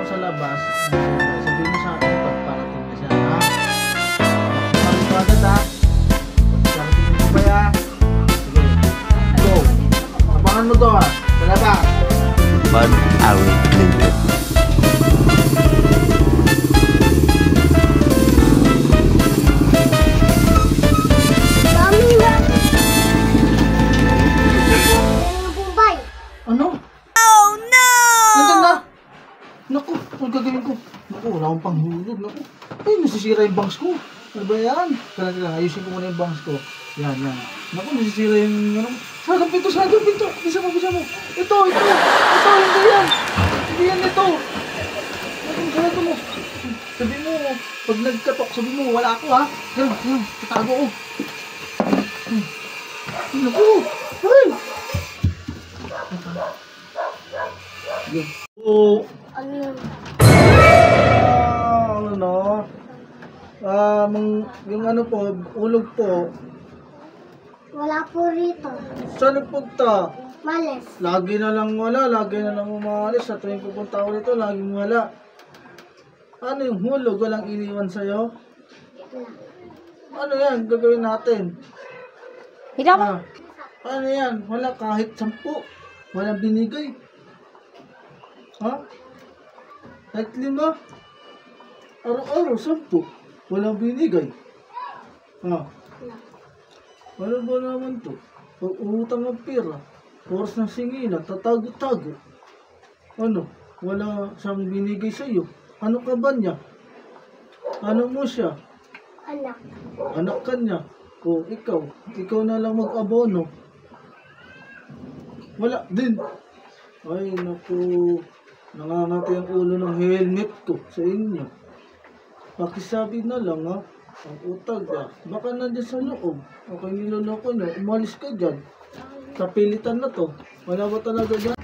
sa labas, sabihin mo sa akin pag parating na siya, ha? Pagpapalik ko agad, ha? Pagpaparating mo ba, ya? Sige, go! Abangan mo to, ha? Sa labas! 1 hour later. Ano? Oh no! Nandiyan na! Naku, ano gagawin ko? Naku, wala akong panghulog. Naku, ay, nasisira yung bangs ko. Ano ba yan? Kailangan, ayusin ko muna yung bangs ko. Yan, yan. Naku, nasisira yung, ano, sagang pinto, sagang pinto. Bisa mo, bisa mo. Ito, hindi yan. Hindi yan ito. Naku, sarado mo. Sabi mo, pag nagkatok, sabi mo, wala ako, ha? Yan, yan, tatago ko. Naku, ay! Oh, Ano yun? ano no? Yung ano po, ulog po. Wala po rito. Saan nagpunta? Males. Lagi na lang wala, lagi na lang umalis. Sa tuwing pupunta ako rito, laging wala. Ano yung hulog? Walang iniwan sa'yo? Wala. Ano yan? Gagawin natin? Higa mo. Ah, ano yan? Wala kahit 10. Walang binigay. Ha? Kahit 5? Araw-araw 10. Walang binigay. Ha? Ano ba naman to? Pag umutang ng pera, oras ng singina, tatago-tago. Ano? Wala siyang binigay sa'yo. Ano ka ba niya? Ano mo siya? Anak. Anak ka niya. O ikaw. Ikaw na lang mag-abono. Wala din. Ay, naku. Nangangati ang ulo ng helmet ko sa inyo. Pakisabi na lang, ha. Ang utag, ha. Baka nandiyan sa loob. Okay, niloloko nyo. Umalis ka dyan. Kapilitan na to. Wala ba talaga dyan?